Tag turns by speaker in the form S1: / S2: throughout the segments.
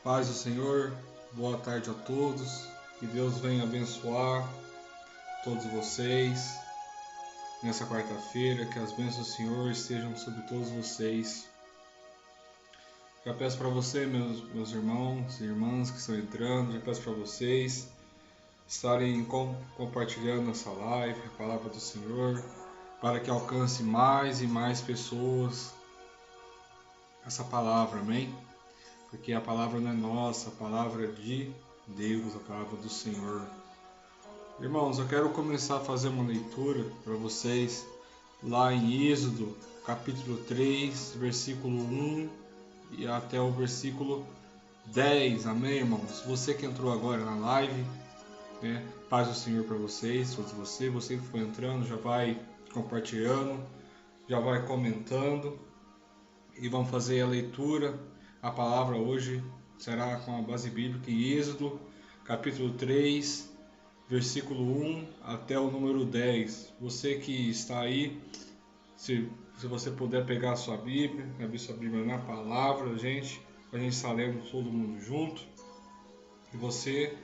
S1: Paz do Senhor, boa tarde a todos, que Deus venha abençoar todos vocês nessa quarta-feira, que as bênçãos do Senhor estejam sobre todos vocês. Já peço para você, meus irmãos e irmãs que estão entrando, já peço para vocês estarem compartilhando essa live, a palavra do Senhor, para que alcance mais e mais pessoas essa palavra, amém? Porque a palavra não é nossa, a palavra é de Deus, a palavra do Senhor. Irmãos, eu quero começar a fazer uma leitura para vocês lá em Êxodo, capítulo 3, versículo 1 e até o versículo 10, amém, irmãos? Você que entrou agora na live, né? Paz do Senhor para vocês, todos você que foi entrando, já vai compartilhando, já vai comentando e vamos fazer a leitura. A palavra hoje será com a base bíblica em Êxodo, capítulo 3, versículo 1 até o número 10. Você que está aí, se você puder pegar a sua Bíblia, abrir sua Bíblia na palavra, a gente está lendo todo mundo junto. E você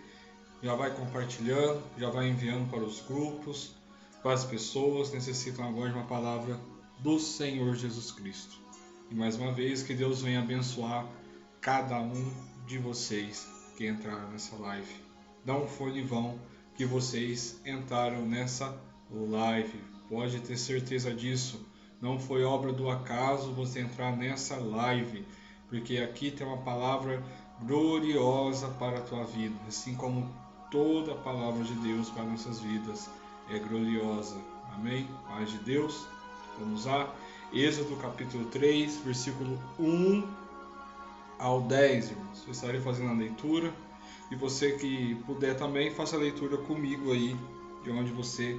S1: já vai compartilhando, já vai enviando para os grupos, para as pessoas que necessitam agora de uma palavra do Senhor Jesus Cristo. E mais uma vez, que Deus venha abençoar cada um de vocês que entraram nessa live. Não foi em vão que vocês entraram nessa live. Pode ter certeza disso. Não foi obra do acaso você entrar nessa live. Porque aqui tem uma palavra gloriosa para a tua vida. Assim como toda a palavra de Deus para nossas vidas é gloriosa. Amém? Paz de Deus. Vamos lá. Êxodo capítulo 3, versículo 1 ao 10, irmãos. Eu estarei fazendo a leitura e você que puder também faça a leitura comigo aí de onde você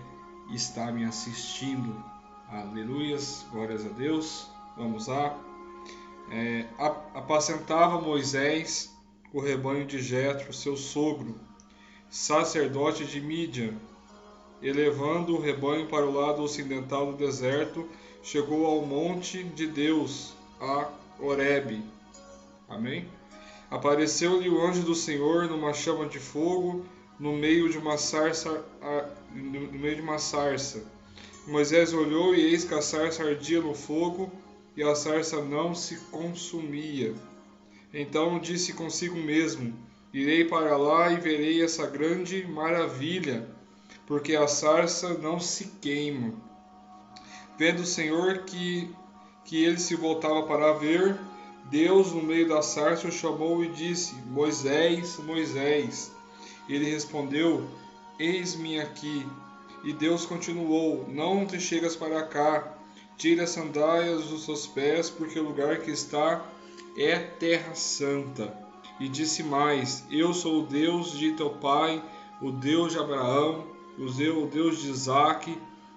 S1: está me assistindo. Aleluias, glórias a Deus. Vamos lá. Apacentava Moisés o rebanho de Jetro, seu sogro, sacerdote de Mídian, e levando o rebanho para o lado ocidental do deserto, chegou ao monte de Deus, a Horebe. Amém? Apareceu-lhe o anjo do Senhor numa chama de fogo no meio de uma sarça. Moisés olhou e eis que a sarça ardia no fogo e a sarça não se consumia. Então disse consigo mesmo: irei para lá e verei essa grande maravilha, porque a sarça não se queima. Vendo o Senhor que ele se voltava para ver, Deus no meio da sarça o chamou e disse: Moisés, Moisés. Ele respondeu: eis-me aqui. E Deus continuou: não te chegas para cá, tira as sandálias dos seus pés, porque o lugar que está é terra santa. E disse mais: eu sou o Deus de teu pai, o Deus de Abraão, o Deus de Isaque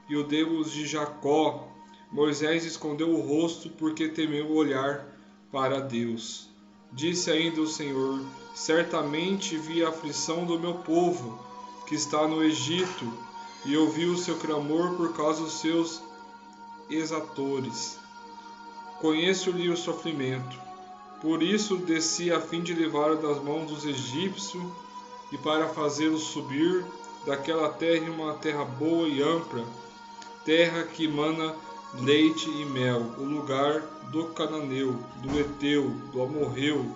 S1: e o Deus de Jacó. Moisés escondeu o rosto porque temeu olhar para Deus. Disse ainda o Senhor: certamente vi a aflição do meu povo que está no Egito, e ouvi o seu clamor por causa dos seus exatores. Conheço-lhe o sofrimento. Por isso desci a fim de levá-lo das mãos dos egípcios e para fazê-lo subir daquela terra uma terra boa e ampla, terra que mana leite e mel, o lugar do cananeu, do Eteu, do Amorreu,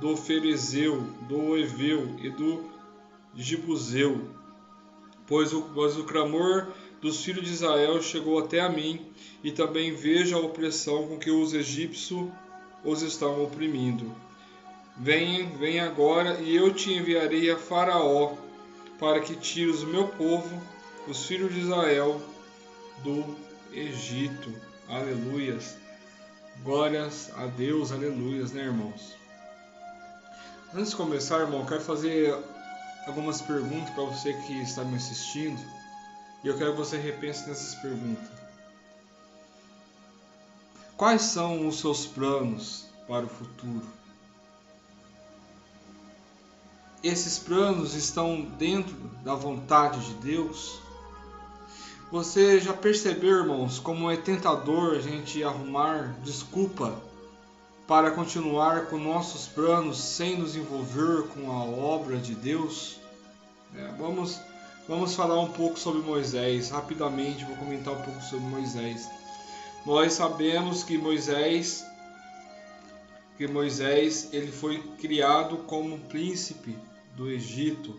S1: do Ferezeu, do Eveu e do Jebuseu. Pois o clamor dos filhos de Israel chegou até a mim, e também vejo a opressão com que os egípcios os estão oprimindo. Vem agora, e eu te enviarei a Faraó, para que tires o meu povo, os filhos de Israel, do Egito. Aleluias. Glórias a Deus, aleluias, né, irmãos? Antes de começar, irmão, eu quero fazer algumas perguntas para você que está me assistindo. E eu quero que você repense nessas perguntas. Quais são os seus planos para o futuro? Esses planos estão dentro da vontade de Deus? Você já percebeu, irmãos, como é tentador a gente arrumar desculpa para continuar com nossos planos sem nos envolver com a obra de Deus? Vamos falar um pouco sobre Moisés. Rapidamente vou comentar um pouco sobre Moisés. Nós sabemos que Moisés ele foi criado como príncipe do Egito.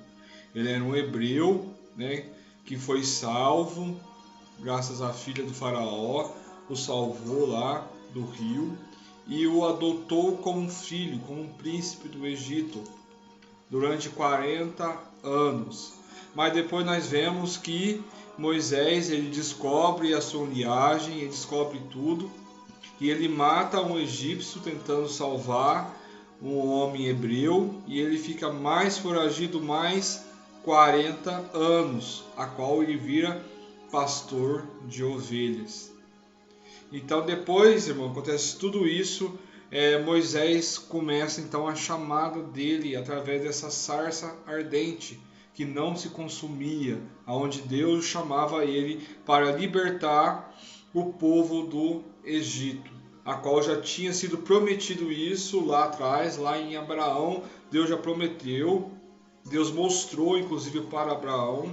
S1: Ele era um hebreu, né, que foi salvo graças à filha do faraó, o salvou lá do rio e o adotou como filho, como um príncipe do Egito durante 40 anos. Mas depois nós vemos que Moisés, ele descobre a sua linhagem, ele descobre tudo, e ele mata um egípcio tentando salvar um homem hebreu, e ele fica mais foragido mais 40 anos, a qual ele vira pastor de ovelhas. Então depois, irmão, acontece tudo isso, Moisés começa então a chamada dele através dessa sarça ardente que não se consumia, aonde Deus chamava ele para libertar o povo do Egito, a qual já tinha sido prometido isso lá atrás, lá em Abraão. Deus já prometeu, Deus mostrou inclusive para Abraão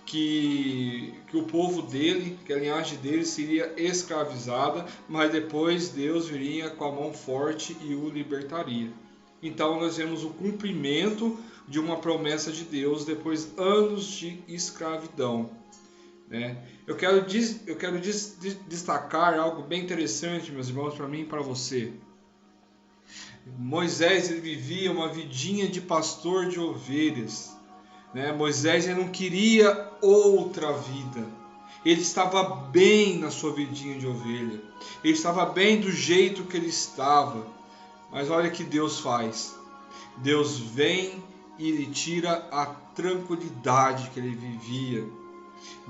S1: que o povo dele, que a linhagem dele seria escravizada, mas depois Deus viria com a mão forte e o libertaria. Então nós vemos o cumprimento de uma promessa de Deus depois anos de escravidão, né? Eu quero destacar algo bem interessante, meus irmãos, para mim e para você. Moisés, ele vivia uma vidinha de pastor de ovelhas, né? Moisés, ele não queria outra vida. Ele estava bem na sua vidinha de ovelha. Ele estava bem do jeito que ele estava. Mas olha o que Deus faz. Deus vem e lhe tira a tranquilidade que ele vivia.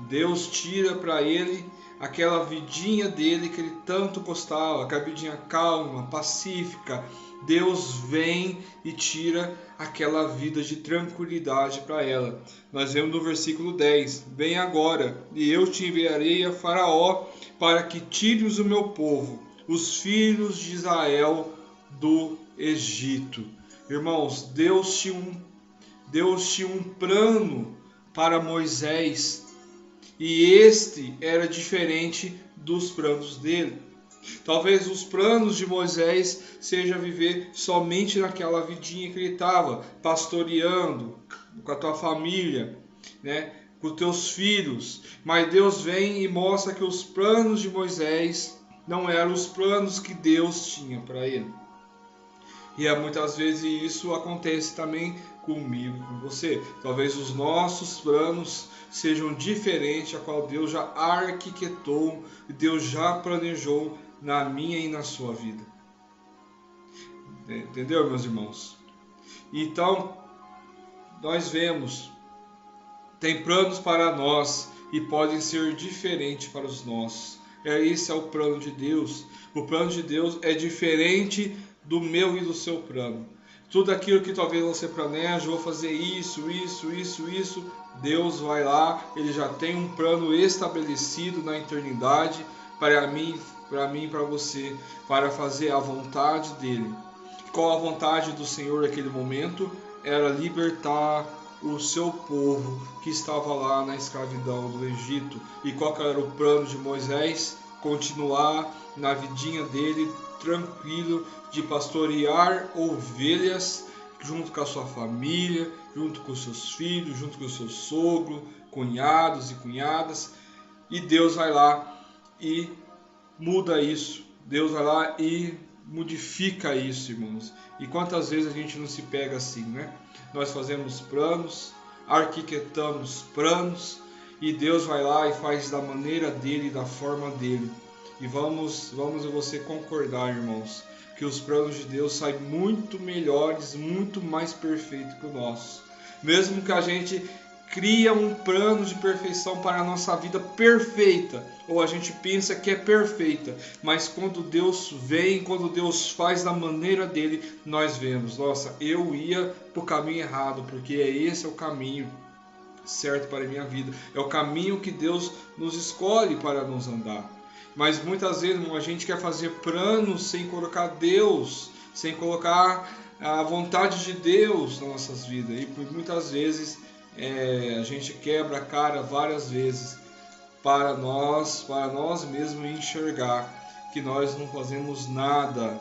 S1: Deus tira para ele aquela vidinha dele que ele tanto gostava, aquela vidinha calma, pacífica. Deus vem e tira aquela vida de tranquilidade para ela. Nós vemos no versículo 10: Vem agora, e eu te enviarei a Faraó, para que tires o meu povo, os filhos de Israel, do Egito. Irmãos, Deus tinha um plano para Moisés, e este era diferente dos planos dele. Talvez os planos de Moisés seja viver somente naquela vidinha que ele estava, pastoreando com a tua família, né, com os teus filhos. Mas Deus vem e mostra que os planos de Moisés não eram os planos que Deus tinha para ele. E muitas vezes isso acontece também comigo, com você. Talvez os nossos planos sejam diferentes a qual Deus já arquitetou, Deus já planejou na minha e na sua vida. Entendeu, meus irmãos? Então, nós vemos, tem planos para nós e podem ser diferentes para os nossos. Esse é o plano de Deus. O plano de Deus é diferente do meu e do seu plano. Tudo aquilo que talvez você planeja, vou fazer isso, Deus vai lá, Ele já tem um plano estabelecido na eternidade para mim e para você, para fazer a vontade dEle. Qual a vontade do Senhor naquele momento? Era libertar o seu povo que estava lá na escravidão do Egito. E qual era o plano de Moisés? Continuar na vidinha dele, tranquilo, de pastorear ovelhas junto com a sua família, junto com os seus filhos, junto com o seu sogro, cunhados e cunhadas. E Deus vai lá e muda isso. Deus vai lá e modifica isso, irmãos. E quantas vezes a gente não se pega assim, né? Nós fazemos planos, arquitetamos planos, e Deus vai lá e faz da maneira dele, da forma dele. E vamos você concordar, irmãos, que os planos de Deus saem muito melhores, muito mais perfeitos que o nosso. Mesmo que a gente cria um plano de perfeição para a nossa vida perfeita, ou a gente pensa que é perfeita, mas quando Deus vem, quando Deus faz da maneira dele, nós vemos, nossa, eu ia para o caminho errado, porque esse é o caminho certo para a minha vida, é o caminho que Deus nos escolhe para nos andar. Mas muitas vezes a gente quer fazer planos sem colocar Deus sem colocar a vontade de Deus nas nossas vidas. E muitas vezes a gente quebra a cara várias vezes para nós mesmos enxergar que nós não fazemos nada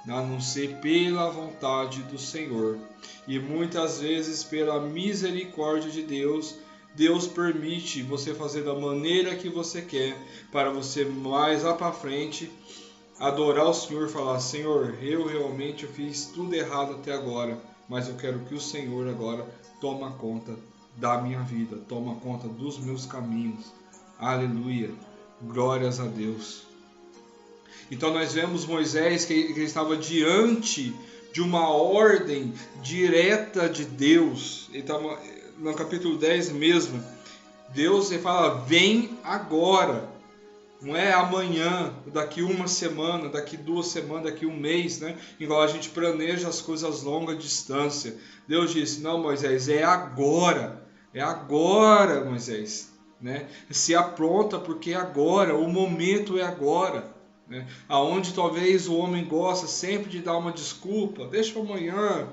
S1: a não ser pela vontade do Senhor. E muitas vezes, pela misericórdia de Deus, Deus permite você fazer da maneira que você quer, para você mais lá para frente adorar o Senhor e falar: Senhor, eu realmente fiz tudo errado até agora, mas eu quero que o Senhor agora toma conta da minha vida, toma conta dos meus caminhos. Aleluia, glórias a Deus. Então nós vemos Moisés que ele estava diante de uma ordem direta de Deus. Ele estava no capítulo 10 mesmo. Deus ele fala: vem agora. Não é amanhã, daqui uma semana, daqui 2 semanas, daqui um mês, né? Igual a gente planeja as coisas a longa distância. Deus disse: não, Moisés, é agora. É agora, Moisés. Né? Se apronta, porque é agora, o momento é agora. Né? Aonde talvez o homem gosta sempre de dar uma desculpa: deixa para amanhã,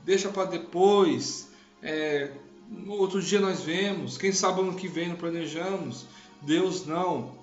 S1: deixa para depois, no outro dia nós vemos, quem sabe ano que vem não planejamos. Deus não.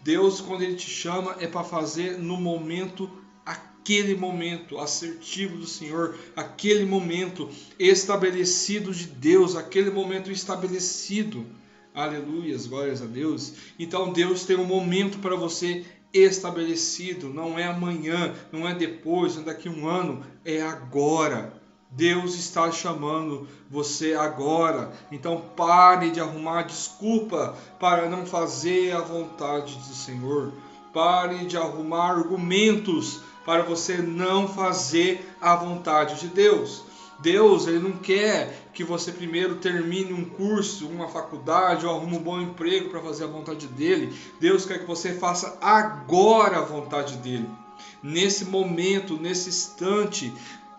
S1: Deus, quando Ele te chama, é para fazer no momento, aquele momento assertivo do Senhor, aquele momento estabelecido de Deus, aquele momento estabelecido. Aleluias, glórias a Deus. Então Deus tem um momento para você estabelecido, não é amanhã, não é depois, não é daqui a um ano, é agora. Deus está chamando você agora. Então pare de arrumar desculpa para não fazer a vontade do Senhor. Pare de arrumar argumentos para você não fazer a vontade de Deus. Deus, Ele não quer que você primeiro termine um curso, uma faculdade, ou arrume um bom emprego para fazer a vontade dEle. Deus quer que você faça agora a vontade dEle. Nesse momento, nesse instante.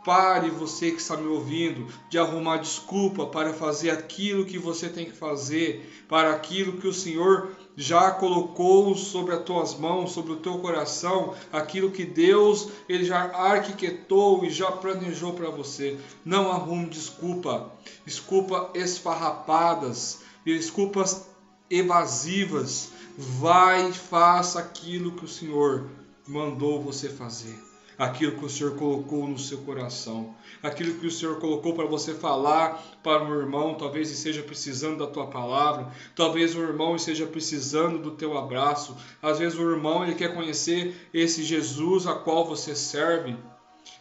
S1: Pare, você que está me ouvindo, de arrumar desculpa para fazer aquilo que você tem que fazer, para aquilo que o Senhor já colocou sobre as tuas mãos, sobre o teu coração, aquilo que Deus Ele já arquitetou e já planejou para você. Não arrume desculpa, esfarrapadas, desculpas evasivas. Vai e faça aquilo que o Senhor mandou você fazer. Aquilo que o Senhor colocou no seu coração, aquilo que o Senhor colocou para você falar para um irmão, talvez esteja precisando da tua palavra, talvez o irmão esteja precisando do teu abraço, às vezes o irmão ele quer conhecer esse Jesus a qual você serve.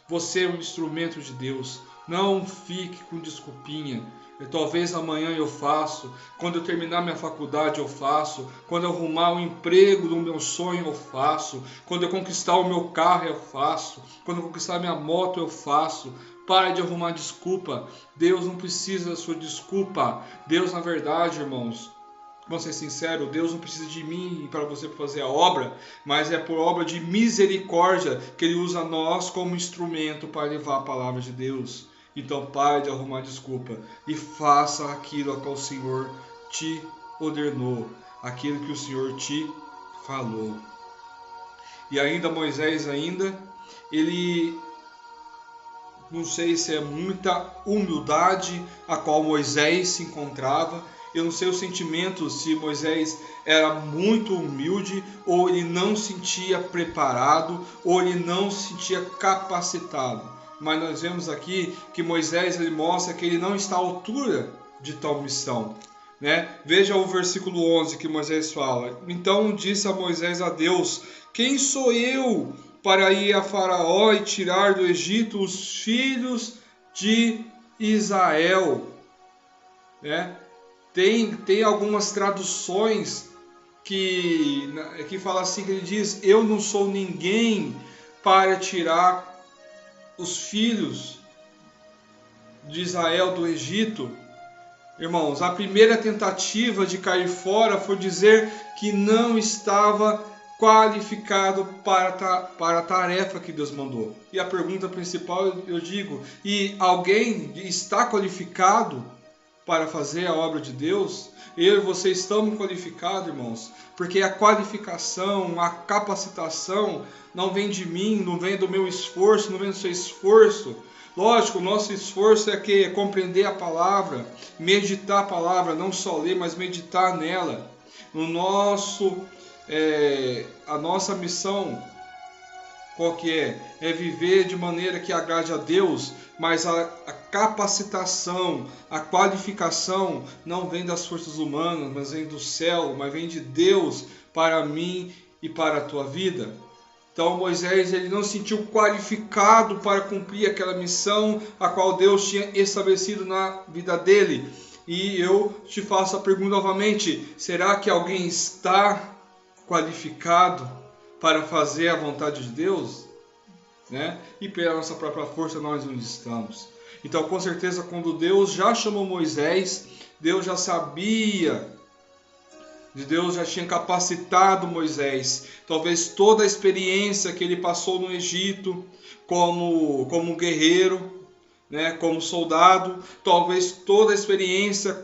S1: Você é um instrumento de Deus, não fique com desculpinha. Talvez amanhã eu faço, quando eu terminar minha faculdade eu faço, quando eu arrumar o emprego do meu sonho eu faço, quando eu conquistar o meu carro eu faço, quando eu conquistar minha moto eu faço. Pare de arrumar desculpa. Deus não precisa da sua desculpa. Deus, na verdade, irmãos, vamos ser sinceros, Deus não precisa de mim para você fazer a obra, mas é por obra de misericórdia que Ele usa nós como instrumento para levar a palavra de Deus. Então pare de arrumar desculpa e faça aquilo a qual o Senhor te ordenou, aquilo que o Senhor te falou. E ainda Moisés, ele, não sei se é muita humildade a qual Moisés se encontrava. Eu não sei o sentimento, se Moisés era muito humilde, ou ele não se sentia preparado, ou ele não se sentia capacitado. Mas nós vemos aqui que Moisés ele mostra que ele não está à altura de tal missão. Né? Veja o versículo 11 que Moisés fala: então disse a Moisés a Deus: quem sou eu para ir a Faraó e tirar do Egito os filhos de Israel? Né? Tem algumas traduções que fala assim, que ele diz: eu não sou ninguém para tirar os filhos de Israel do Egito. Irmãos, a primeira tentativa de cair fora foi dizer que não estava qualificado para a tarefa que Deus mandou. E a pergunta principal eu digo: e alguém está qualificado para fazer a obra de Deus? Eu e você estamos qualificados, irmãos, porque a qualificação, a capacitação não vem de mim, não vem do meu esforço, não vem do seu esforço. Lógico, o nosso esforço é compreender a palavra, meditar a palavra, não só ler, mas meditar nela. A nossa missão, qual que é? É viver de maneira que agrade a Deus, mas a capacitação, a qualificação não vem das forças humanas, mas vem do céu, mas vem de Deus para mim e para a tua vida. Então Moisés, ele não se sentiu qualificado para cumprir aquela missão a qual Deus tinha estabelecido na vida dele. E eu te faço a pergunta novamente: será que alguém está qualificado para fazer a vontade de Deus? Né? E pela nossa própria força nós não estamos. Então, com certeza, quando Deus já chamou Moisés, Deus já sabia, Deus já tinha capacitado Moisés. Talvez toda a experiência que ele passou no Egito como guerreiro, né, como soldado, talvez toda a experiência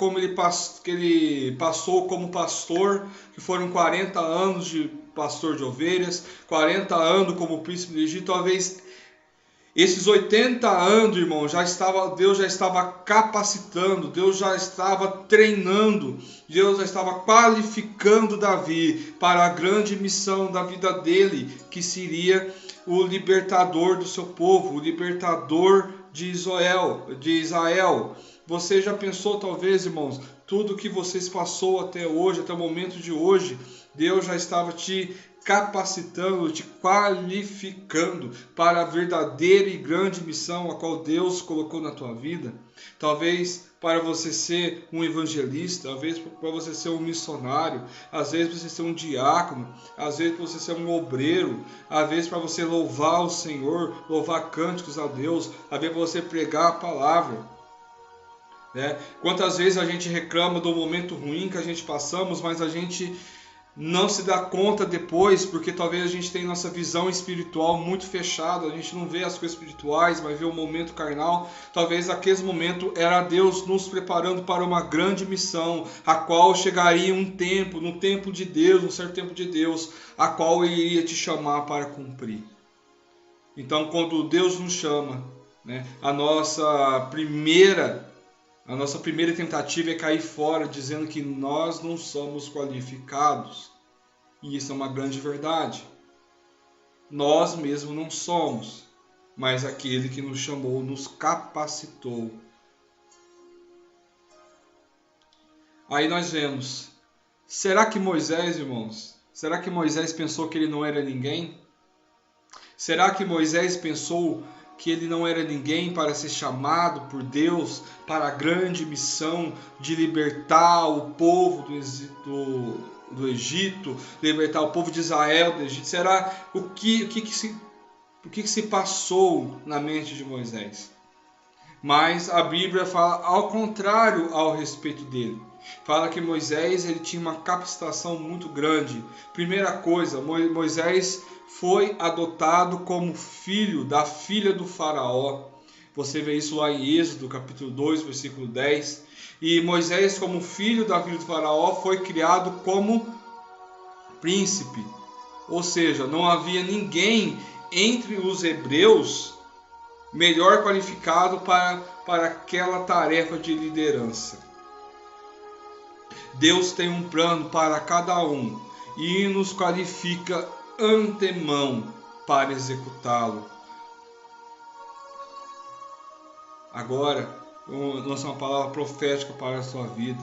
S1: que ele passou como pastor, que foram 40 anos de pastor de ovelhas, 40 anos como príncipe do Egito, talvez esses 80 anos, irmão, Deus já estava capacitando, Deus já estava treinando, Deus já estava qualificando Davi para a grande missão da vida dele, que seria o libertador do seu povo, o libertador de Israel. Você já pensou, talvez, irmãos, tudo que vocês passou até hoje, até o momento de hoje, Deus já estava te capacitando, te qualificando para a verdadeira e grande missão a qual Deus colocou na tua vida. Talvez para você ser um evangelista, às vezes para você ser um missionário, às vezes para você ser um diácono, às vezes para você ser um obreiro, às vezes para você louvar o Senhor, louvar cânticos a Deus, às vezes para você pregar a palavra. Quantas vezes a gente reclama do momento ruim que a gente passamos, mas a gente não se dá conta depois, porque talvez a gente tenha nossa visão espiritual muito fechada, a gente não vê as coisas espirituais, mas vê o momento carnal. Talvez aquele momento era Deus nos preparando para uma grande missão, a qual chegaria um tempo, no tempo de Deus, um certo tempo de Deus, a qual Ele iria te chamar para cumprir. Então, quando Deus nos chama, né, a nossa primeira tentativa é cair fora, dizendo que nós não somos qualificados. E isso é uma grande verdade. Nós mesmos não somos, mas aquele que nos chamou, nos capacitou. Aí nós vemos, será que Moisés, irmãos, será que Moisés pensou que ele não era ninguém? Será que Moisés pensou que ele não era ninguém para ser chamado por Deus para a grande missão de libertar o povo do Egito, libertar o povo de Israel do Egito? Será o que se passou na mente de Moisés? Mas a Bíblia fala ao contrário ao respeito dele. Fala que Moisés ele tinha uma capacitação muito grande. Primeira coisa, Moisés foi adotado como filho da filha do faraó. Você vê isso lá em Êxodo, capítulo 2, versículo 10. E Moisés, como filho da filha do faraó, foi criado como príncipe. Ou seja, não havia ninguém entre os hebreus melhor qualificado para aquela tarefa de liderança. Deus tem um plano para cada um e nos qualifica antemão para executá-lo. Agora, vou lançar uma palavra profética para a sua vida.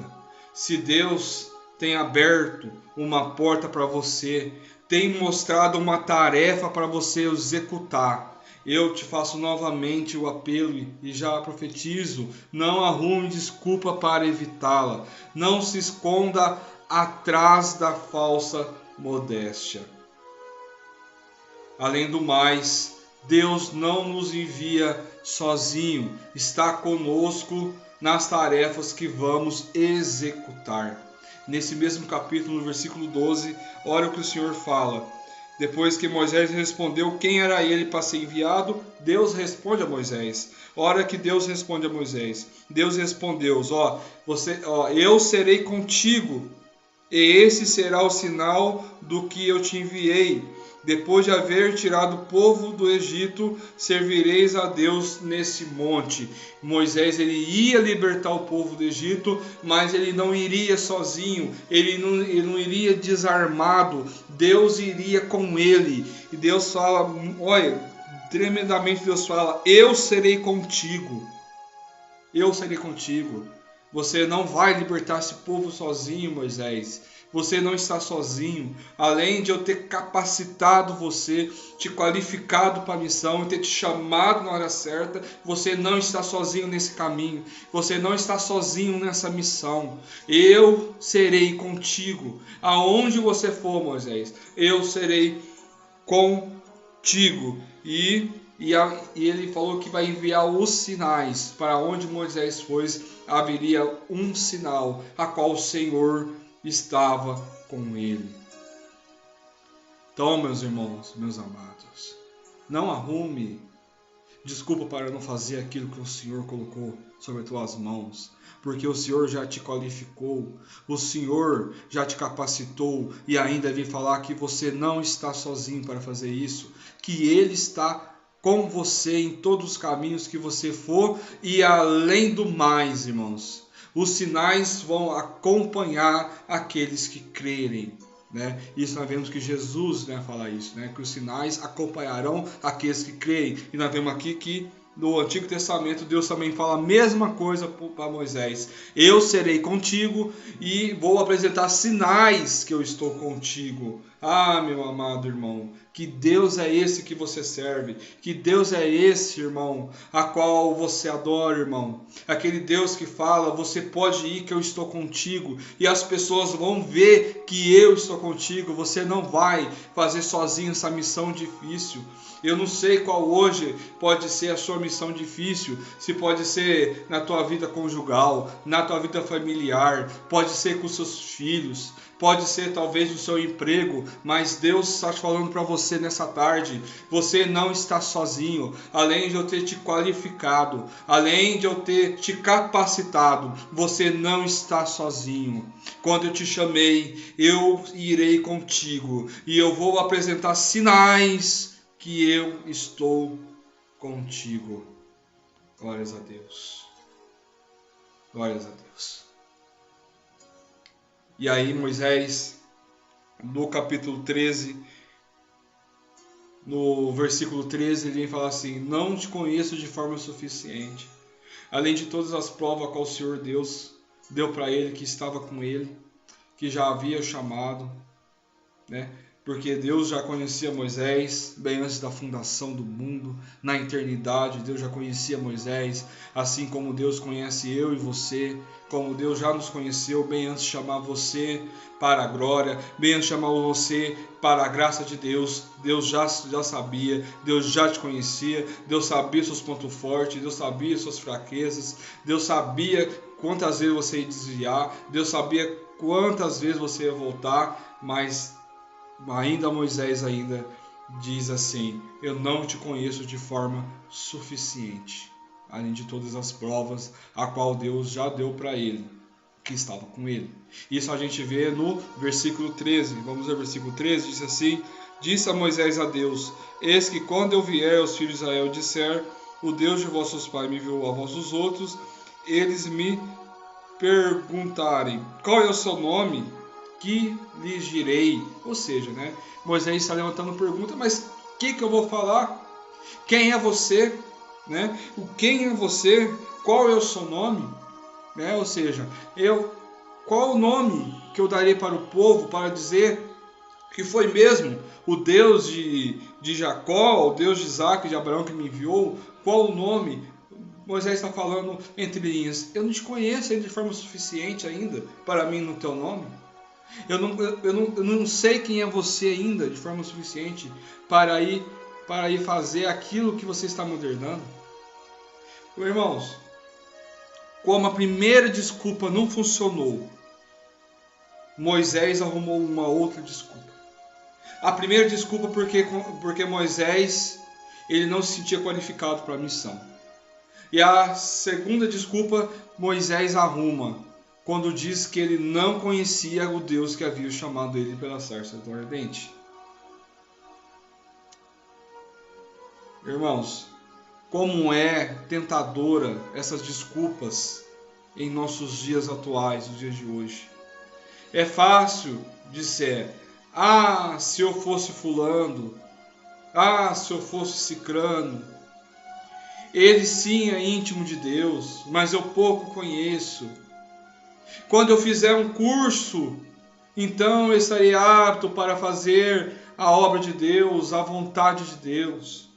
S1: Se Deus tem aberto uma porta para você, tem mostrado uma tarefa para você executar, eu te faço novamente o apelo e já profetizo: não arrume desculpa para evitá-la. Não se esconda atrás da falsa modéstia. Além do mais, Deus não nos envia sozinho, está conosco nas tarefas que vamos executar. Nesse mesmo capítulo, no versículo 12, olha o que o Senhor fala: Depois que Moisés respondeu quem era ele para ser enviado, Deus responde a Moisés. A hora que Deus responde a Moisés, Deus respondeu: eu serei contigo, e esse será o sinal do que eu te enviei. Depois de haver tirado o povo do Egito, servireis a Deus nesse monte. Moisés, ele ia libertar o povo do Egito, mas ele não iria sozinho, ele não iria desarmado. Deus iria com ele. E Deus fala, olha, tremendamente Deus fala: eu serei contigo. Eu serei contigo. Você não vai libertar esse povo sozinho, Moisés. Você não está sozinho. Além de eu ter capacitado você, te qualificado para a missão e ter te chamado na hora certa, você não está sozinho nesse caminho. Você não está sozinho nessa missão. Eu serei contigo. Aonde você for, Moisés, eu serei contigo. E ele falou que vai enviar os sinais. Para onde Moisés foi, haveria um sinal, a qual o Senhor estava com ele. Então, meus irmãos, meus amados, não arrume desculpa para não fazer aquilo que o Senhor colocou sobre as tuas mãos, porque o Senhor já te qualificou, o Senhor já te capacitou, e ainda vem falar que você não está sozinho para fazer isso, que Ele está com você em todos os caminhos que você for, e além do mais, irmãos, os sinais vão acompanhar aqueles que crerem. Né? Isso nós vemos que Jesus, né, fala isso, né? Que os sinais acompanharão aqueles que creem. E nós vemos aqui que no Antigo Testamento Deus também fala a mesma coisa para Moisés: eu serei contigo e vou apresentar sinais que eu estou contigo. Ah, meu amado irmão, que Deus é esse que você serve, que Deus é esse, irmão, a qual você adora, irmão. Aquele Deus que fala: você pode ir que eu estou contigo, e as pessoas vão ver que eu estou contigo. Você não vai fazer sozinho essa missão difícil. Eu não sei qual hoje pode ser a sua missão difícil, se pode ser na tua vida conjugal, na tua vida familiar, pode ser com seus filhos, pode ser talvez no seu emprego, mas Deus está falando para você nessa tarde: você não está sozinho. Além de eu ter te qualificado, além de eu ter te capacitado, você não está sozinho. Quando eu te chamei, eu irei contigo e eu vou apresentar sinais que eu estou contigo. Glórias a Deus. Glórias a Deus. E aí Moisés, no capítulo 13, no versículo 13, ele vem falar assim: não te conheço de forma suficiente. Além de todas as provas que o Senhor Deus deu para ele, que estava com ele, que já havia chamado, né? Porque Deus já conhecia Moisés bem antes da fundação do mundo, na eternidade. Deus já conhecia Moisés, assim como Deus conhece eu e você, como Deus já nos conheceu bem antes de chamar você para a glória, bem antes de chamar você para a graça de Deus. Deus já sabia, Deus já te conhecia, Deus sabia seus pontos fortes, Deus sabia suas fraquezas, Deus sabia quantas vezes você ia desviar, Deus sabia quantas vezes você ia voltar, mas ainda Moisés diz assim: eu não te conheço de forma suficiente, além de todas as provas a qual Deus já deu para ele, que estava com ele. Isso a gente vê no versículo 13. Vamos ao versículo 13, diz assim: disse a Moisés a Deus: eis que quando eu vier aos filhos de Israel disser: o Deus de vossos pais me enviou a vossos outros, eles me perguntarem: qual é o seu nome? Que lhes direi. Ou seja, né, Moisés está levantando pergunta: mas o que eu vou falar? Quem é você? Né? Quem é você? Qual é o seu nome? Né? Ou seja, qual o nome que eu darei para o povo para dizer que foi mesmo o Deus de Jacó, o Deus de Isaac e de Abraão que me enviou? Qual o nome? Moisés está falando entre linhas: eu não te conheço ainda de forma suficiente ainda para mim no teu nome. Eu não sei quem é você ainda de forma suficiente para ir fazer aquilo que você está me ordenando. Irmãos, como a primeira desculpa não funcionou, Moisés arrumou uma outra desculpa. A primeira desculpa porque Moisés ele não se sentia qualificado para a missão. E a segunda desculpa Moisés arruma quando diz que ele não conhecia o Deus que havia chamado ele pela sarça ardente. Irmãos, como é tentadora essas desculpas em nossos dias atuais, nos dias de hoje. É fácil dizer, se eu fosse fulano, se eu fosse cicrano, ele sim é íntimo de Deus, mas eu pouco conheço. Quando eu fizer um curso, então eu estarei apto para fazer a obra de Deus, a vontade de Deus.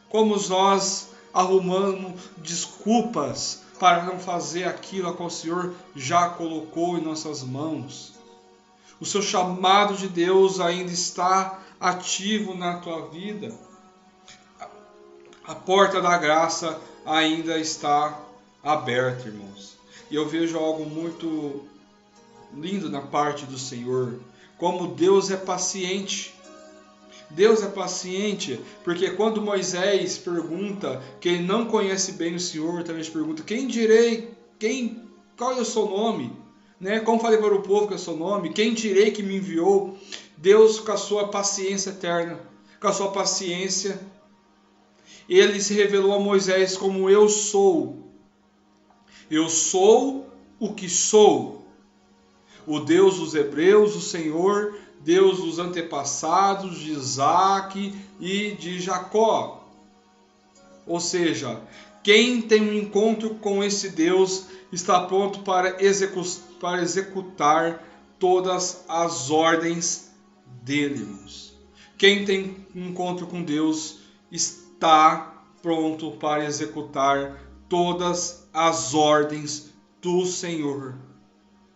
S1: Como nós arrumamos desculpas para não fazer aquilo a qual o Senhor já colocou em nossas mãos. O seu chamado de Deus ainda está ativo na tua vida. A porta da graça ainda está aberta, irmãos. E eu vejo algo muito lindo na parte do Senhor. Como Deus é paciente. Deus é paciente, porque quando Moisés pergunta que ele não conhece bem o Senhor, também pergunta, qual é o seu nome? Né? Como falei para o povo que é o seu nome? Quem direi que me enviou? Deus, com a sua paciência eterna, com a sua paciência, ele se revelou a Moisés como eu sou. Eu sou o que sou. O Deus dos hebreus, o Senhor, Deus dos antepassados de Isaac e de Jacó. Ou seja, quem tem um encontro com esse Deus está pronto para executar todas as ordens dele, irmãos. Quem tem um encontro com Deus está pronto para executar todas as ordens do Senhor.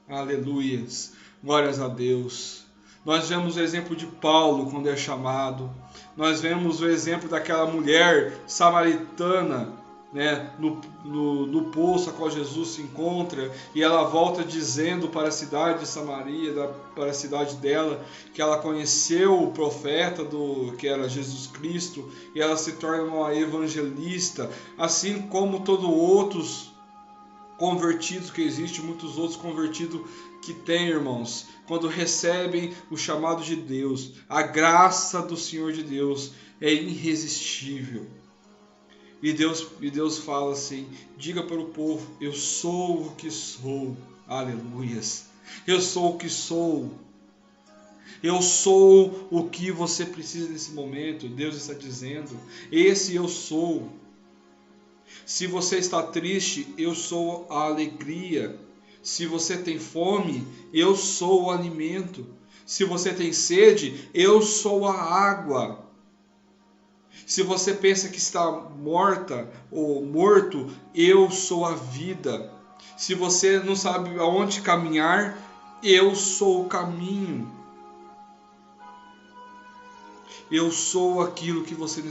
S1: Aleluias, glórias a Deus. Nós vemos o exemplo de Paulo quando é chamado. Nós vemos o exemplo daquela mulher samaritana, né, no poço a qual Jesus se encontra, e ela volta dizendo para a cidade de Samaria, para a cidade dela, que ela conheceu o profeta que era Jesus Cristo, e ela se torna uma evangelista, assim como todos outros convertidos que existem, muitos outros convertidos que tem, irmãos, quando recebem o chamado de Deus, a graça do Senhor de Deus é irresistível. E Deus fala assim, diga para o povo, eu sou o que sou, aleluias, eu sou o que sou, eu sou o que você precisa nesse momento, Deus está dizendo, esse eu sou. Se você está triste, eu sou a alegria. Se você tem fome, eu sou o alimento. Se você tem sede, eu sou a água. Se você pensa que está morta ou morto, eu sou a vida. Se você não sabe aonde caminhar, eu sou o caminho. Eu sou aquilo que você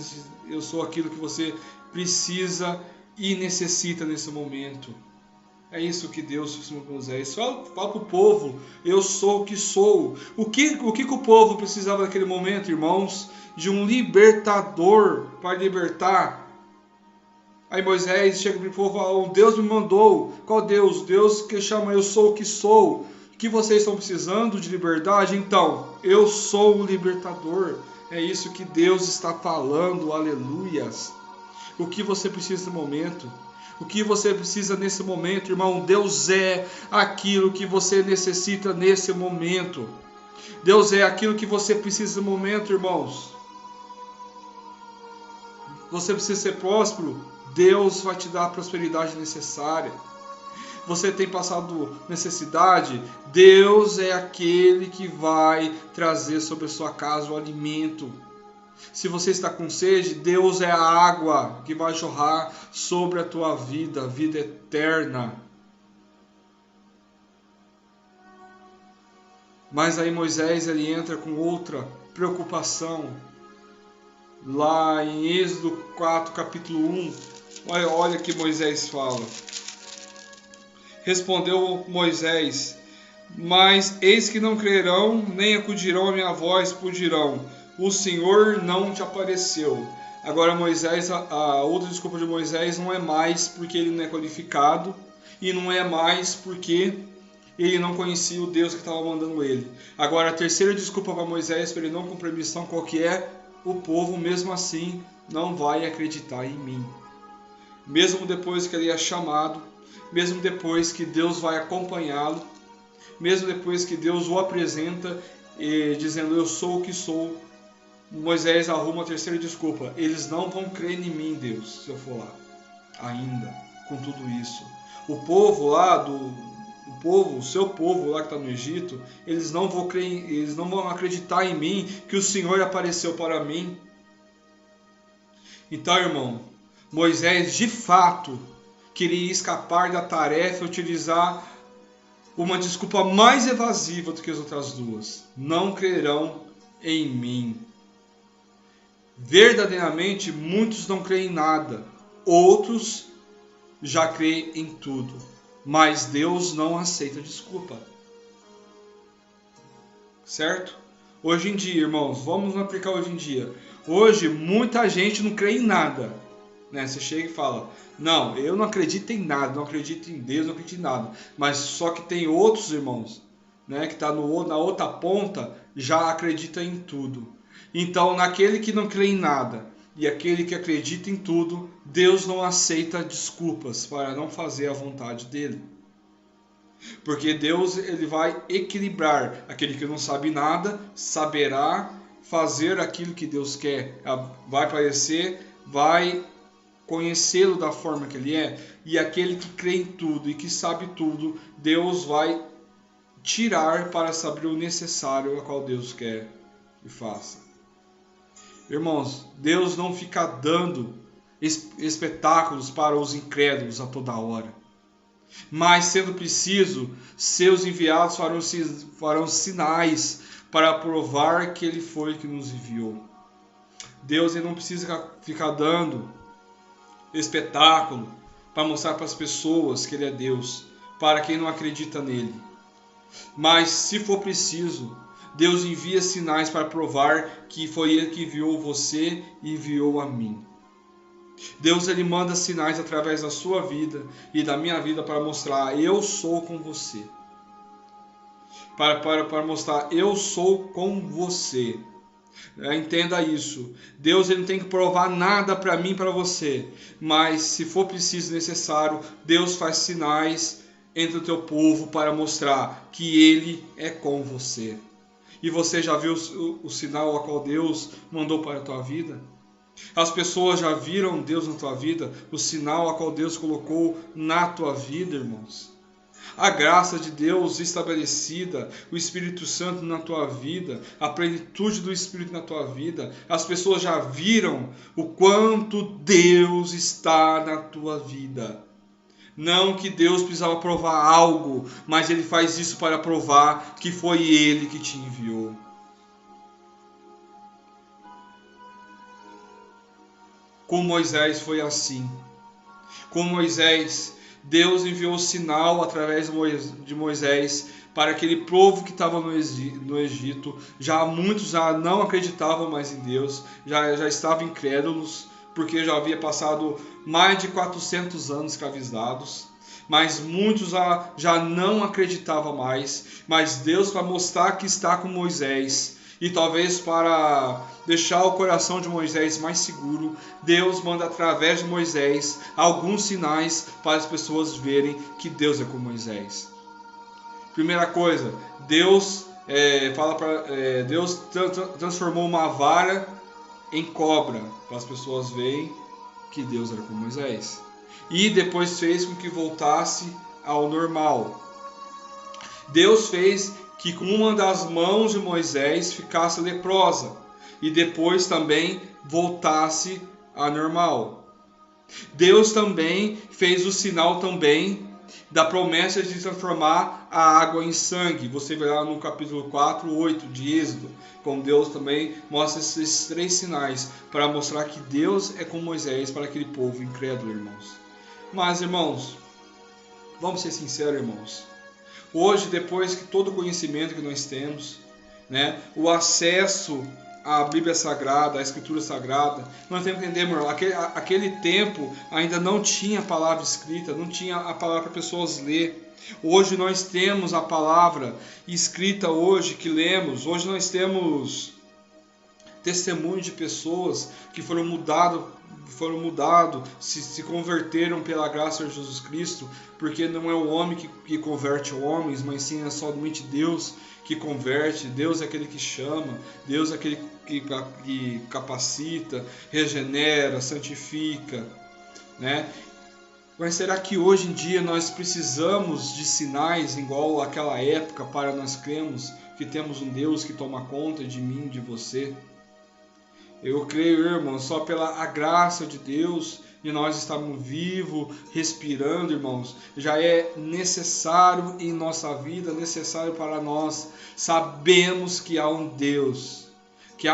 S1: precisa e necessita nesse momento. É isso que Deus fez com Moisés. Fala para o povo, eu sou o que sou. O que o povo precisava naquele momento, irmãos? De um libertador para libertar. Aí Moisés chega para o povo e fala, Deus me mandou. Qual Deus? Deus que chama eu sou o que sou. Que vocês estão precisando de liberdade? Então, eu sou o libertador. É isso que Deus está falando, aleluias. O que você precisa no momento? O que você precisa nesse momento, irmão? Deus é aquilo que você necessita nesse momento. Deus é aquilo que você precisa no momento, irmãos. Você precisa ser próspero? Deus vai te dar a prosperidade necessária. Você tem passado necessidade? Deus é aquele que vai trazer sobre a sua casa o alimento. Se você está com sede, Deus é a água que vai jorrar sobre a tua vida, a vida eterna. Mas aí Moisés ele entra com outra preocupação. Lá em Êxodo 4, capítulo 1, olha que Moisés fala. Respondeu Moisés, Mas eis que não crerão, nem acudirão a minha voz, por dirão: o Senhor não te apareceu. Agora Moisés, a outra desculpa de Moisés não é mais porque ele não é qualificado, e não é mais porque ele não conhecia o Deus que estava mandando ele. Agora a terceira desculpa para Moisés, para ele não cumprir a missão, qual que é? O povo mesmo assim não vai acreditar em mim. Mesmo depois que ele é chamado, mesmo depois que Deus vai acompanhá-lo, mesmo depois que Deus o apresenta, dizendo eu sou o que sou, Moisés arruma a terceira desculpa: eles não vão crer em mim, Deus, se eu for lá. Ainda, com tudo isso, o povo lá o seu povo lá que está no Egito, eles não vão crer, eles não vão acreditar em mim, que o Senhor apareceu para mim. Então, irmão, Moisés de fato queria escapar da tarefa e utilizar uma desculpa mais evasiva do que as outras duas: não crerão em mim. Verdadeiramente, muitos não creem em nada, outros já creem em tudo, mas Deus não aceita desculpa. Certo? Hoje em dia, irmãos, vamos aplicar hoje em dia. Hoje, muita gente não crê em nada. Né? Você chega e fala: não, eu não acredito em nada, não acredito em Deus, não acredito em nada. Mas só que tem outros irmãos, né, que está na outra ponta, já acredita em tudo. Então, naquele que não crê em nada e aquele que acredita em tudo, Deus não aceita desculpas para não fazer a vontade dele. Porque Deus, ele vai equilibrar. Aquele que não sabe nada saberá fazer aquilo que Deus quer. Vai parecer, vai conhecê-lo da forma que ele é. E aquele que crê em tudo e que sabe tudo, Deus vai tirar para saber o necessário a qual Deus quer que faça. Irmãos, Deus não fica dando espetáculos para os incrédulos a toda hora. Mas, sendo preciso, seus enviados farão sinais para provar que ele foi que nos enviou. Deus, ele não precisa ficar dando espetáculo para mostrar para as pessoas que ele é Deus, para quem não acredita nele. Mas, se for preciso, Deus envia sinais para provar que foi ele que enviou você e enviou a mim. Deus, ele manda sinais através da sua vida e da minha vida para mostrar: eu sou com você. Para mostrar: eu sou com você. Entenda isso. Deus, ele não tem que provar nada para mim e para você. Mas se for preciso, necessário, Deus faz sinais entre o teu povo para mostrar que ele é com você. E você já viu o sinal a qual Deus mandou para a tua vida? As pessoas já viram Deus na tua vida, o sinal a qual Deus colocou na tua vida, irmãos? A graça de Deus estabelecida, o Espírito Santo na tua vida, a plenitude do Espírito na tua vida, as pessoas já viram o quanto Deus está na tua vida. Não que Deus precisava provar algo, mas Ele faz isso para provar que foi Ele que te enviou. Com Moisés foi assim. Com Moisés, Deus enviou o sinal através de Moisés para aquele povo que estava no Egito. Muitos já não acreditavam mais em Deus, já estavam incrédulos, porque já havia passado mais de 400 anos escravizados. Mas muitos já não acreditavam mais. Mas Deus, para mostrar que está com Moisés, e talvez para deixar o coração de Moisés mais seguro, Deus manda através de Moisés alguns sinais para as pessoas verem que Deus é com Moisés. Primeira coisa, Deus transformou uma vara em cobra para as pessoas verem que Deus era com Moisés. E depois fez com que voltasse ao normal. Deus fez que com uma das mãos de Moisés ficasse leprosa e depois também voltasse a normal. Deus também fez o sinal também da promessa de transformar a água em sangue. Você vê lá no capítulo 4, 8 de Êxodo, como Deus também mostra esses 3 sinais para mostrar que Deus é com Moisés para aquele povo incrédulo, irmãos. Mas, irmãos, vamos ser sinceros, irmãos. Hoje, depois que todo o conhecimento que nós temos, né, o acesso à Bíblia Sagrada, à Escritura Sagrada, nós temos que entender, irmão, aquele tempo ainda não tinha a palavra escrita, não tinha a palavra para pessoas ler. Hoje nós temos a palavra escrita hoje que lemos. Hoje nós temos testemunhos de pessoas que foram mudados, se converteram pela graça de Jesus Cristo, porque não é o homem que converte homens, mas sim é somente Deus que converte. Deus é aquele que chama, Deus é aquele que capacita, regenera, santifica, né? Mas será que hoje em dia nós precisamos de sinais igual àquela época para nós crermos que temos um Deus que toma conta de mim, de você? Eu creio, irmãos, só pela a graça de Deus e nós estamos vivos, respirando, irmãos, já é necessário em nossa vida, necessário para nós. Sabemos que há um Deus, que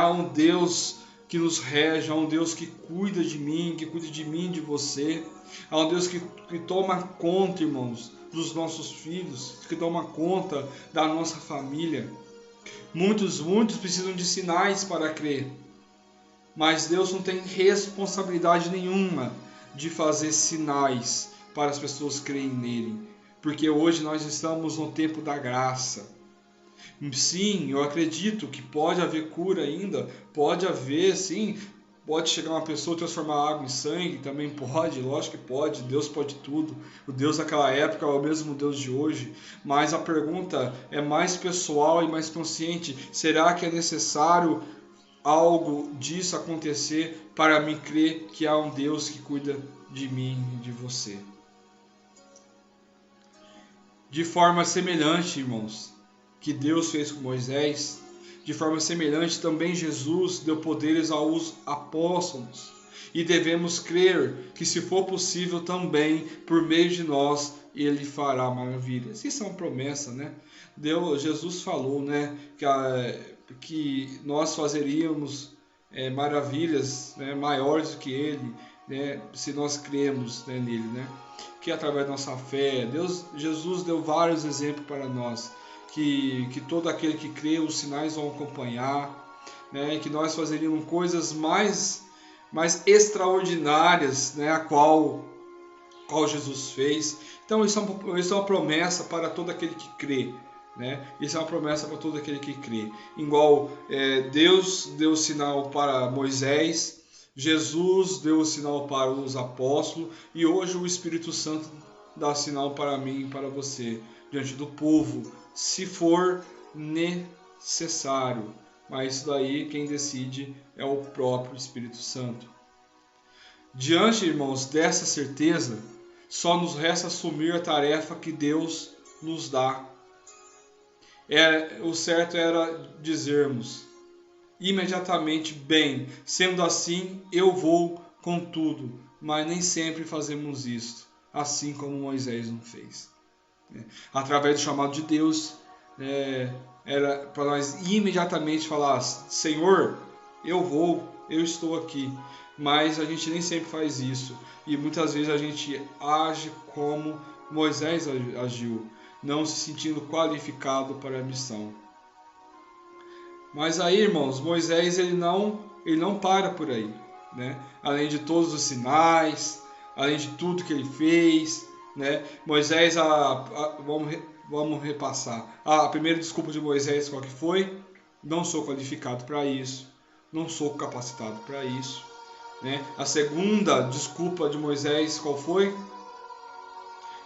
S1: nos rege, há um Deus que cuida de mim, de você. Há um Deus que toma conta, irmãos, dos nossos filhos, que toma conta da nossa família. Muitos precisam de sinais para crer. Mas Deus não tem responsabilidade nenhuma de fazer sinais para as pessoas crerem nele. Porque hoje nós estamos no tempo da graça. Sim, eu acredito que pode haver cura ainda. Pode haver, sim. Pode chegar uma pessoa e transformar água em sangue, também pode, lógico que pode, Deus pode tudo. O Deus daquela época é o mesmo Deus de hoje, mas a pergunta é mais pessoal e mais consciente. Será que é necessário algo disso acontecer para mim crer que há um Deus que cuida de mim e de você? De forma semelhante, irmãos, que Deus fez com Moisés, de forma semelhante também Jesus deu poderes aos apóstolos. E devemos crer que, se for possível também, por meio de nós, Ele fará maravilhas. Isso é uma promessa, né? Jesus falou, né, que nós fazeríamos maravilhas, né, maiores do que Ele, né, se nós cremos, né, nele, né? Que através da nossa fé, Jesus deu vários exemplos para nós. Que todo aquele que crê, os sinais vão acompanhar, né? Que nós fazeríamos coisas mais extraordinárias, né? A qual Jesus fez. Então isso é uma promessa para todo aquele que crê, né? Isso é uma promessa para todo aquele que crê. Igual Deus deu o sinal para Moisés, Jesus deu o sinal para os apóstolos, e hoje o Espírito Santo dá sinal para mim e para você, diante do povo, se for necessário. Mas isso daí quem decide é o próprio Espírito Santo. Diante, irmãos, dessa certeza, só nos resta assumir a tarefa que Deus nos dá. O certo era dizermos imediatamente: bem, sendo assim, eu vou com tudo. Mas nem sempre fazemos isto, assim como Moisés não fez. Através do chamado de Deus, era para nós imediatamente falar: Senhor, eu estou aqui. Mas a gente nem sempre faz isso, e muitas vezes a gente age como Moisés agiu, não se sentindo qualificado para a missão. Mas aí, irmãos, Moisés ele não para por aí, né? Além de todos os sinais, além de tudo que ele fez, né? Moisés, vamos repassar. A primeira desculpa de Moisés qual que foi? Não sou qualificado para isso, não sou capacitado para isso, né? A segunda desculpa de Moisés qual foi?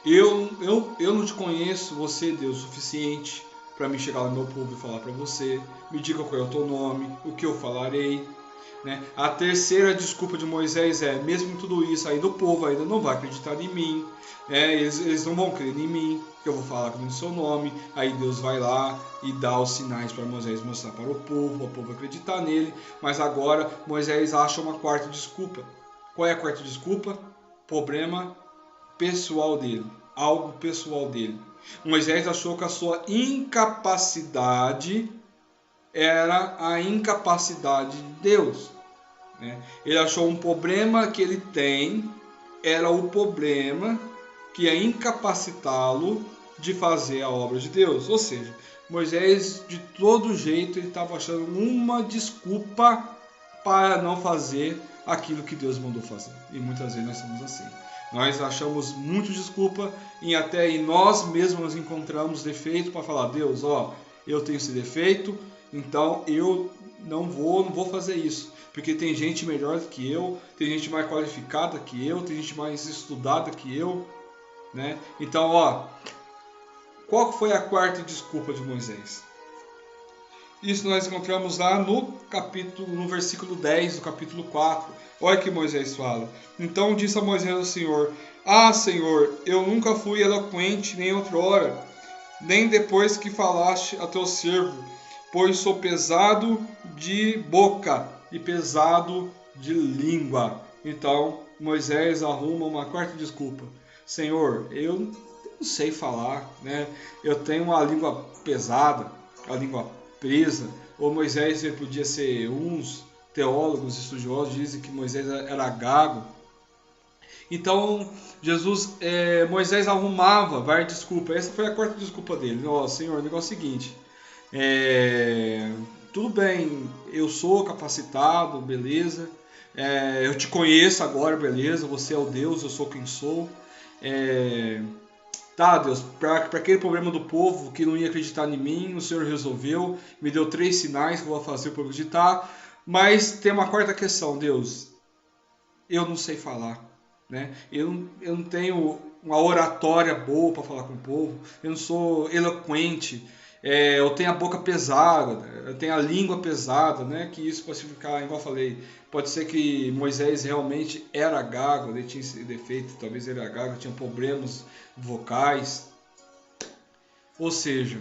S1: Eu não te conheço, você, Deus, o suficiente para me chegar no meu povo e falar para você. Me diga qual é o teu nome, o que eu falarei. Né? A terceira desculpa de Moisés é: mesmo em tudo isso, ainda o povo ainda não vai acreditar em mim, eles não vão crer em mim, que eu vou falar com o seu nome. Aí Deus vai lá e dá os sinais para Moisés mostrar para o povo acreditar nele. Mas agora Moisés acha uma quarta desculpa. Qual é a quarta desculpa? Problema pessoal dele, algo pessoal dele. Moisés achou que a sua incapacidade era a incapacidade de Deus. Ele achou um problema que ele tem, era o problema que ia incapacitá-lo de fazer a obra de Deus. Ou seja, Moisés, de todo jeito, ele estava achando uma desculpa para não fazer aquilo que Deus mandou fazer. E muitas vezes nós somos assim. Nós achamos muito desculpa e até em nós mesmos encontramos defeito para falar: Deus, eu tenho esse defeito, então eu não vou fazer isso. Porque tem gente melhor do que eu, tem gente mais qualificada que eu, tem gente mais estudada que eu, né? Então, qual foi a quarta desculpa de Moisés? Isso nós encontramos lá no versículo 10 do capítulo 4. Olha que Moisés fala: Então disse a Moisés ao Senhor: Senhor, eu nunca fui eloquente nem outrora, nem depois que falaste a teu servo, pois sou pesado de boca e pesado de língua. Então Moisés arruma uma quarta desculpa: Senhor, eu não sei falar, né? Eu tenho uma língua pesada, a língua presa. Ou Moisés, ele podia ser, uns teólogos estudiosos dizem que Moisés era gago. Então Moisés arrumava várias desculpas. Essa foi a quarta desculpa dele: Senhor, o negócio é o seguinte, tudo bem, eu sou capacitado, beleza, eu te conheço agora, beleza, você é o Deus, eu sou quem sou, tá, Deus, para aquele problema do povo que não ia acreditar em mim, o Senhor resolveu, me deu 3 sinais que eu vou fazer para acreditar, mas tem uma quarta questão: Deus, eu não sei falar, né? Eu não tenho uma oratória boa para falar com o povo, eu não sou eloquente, eu tenho a boca pesada, eu tenho a língua pesada, né? Que isso pode significar, igual eu falei, pode ser que Moisés realmente era gago, ele tinha esse defeito, talvez ele era gago, tinha problemas vocais. Ou seja,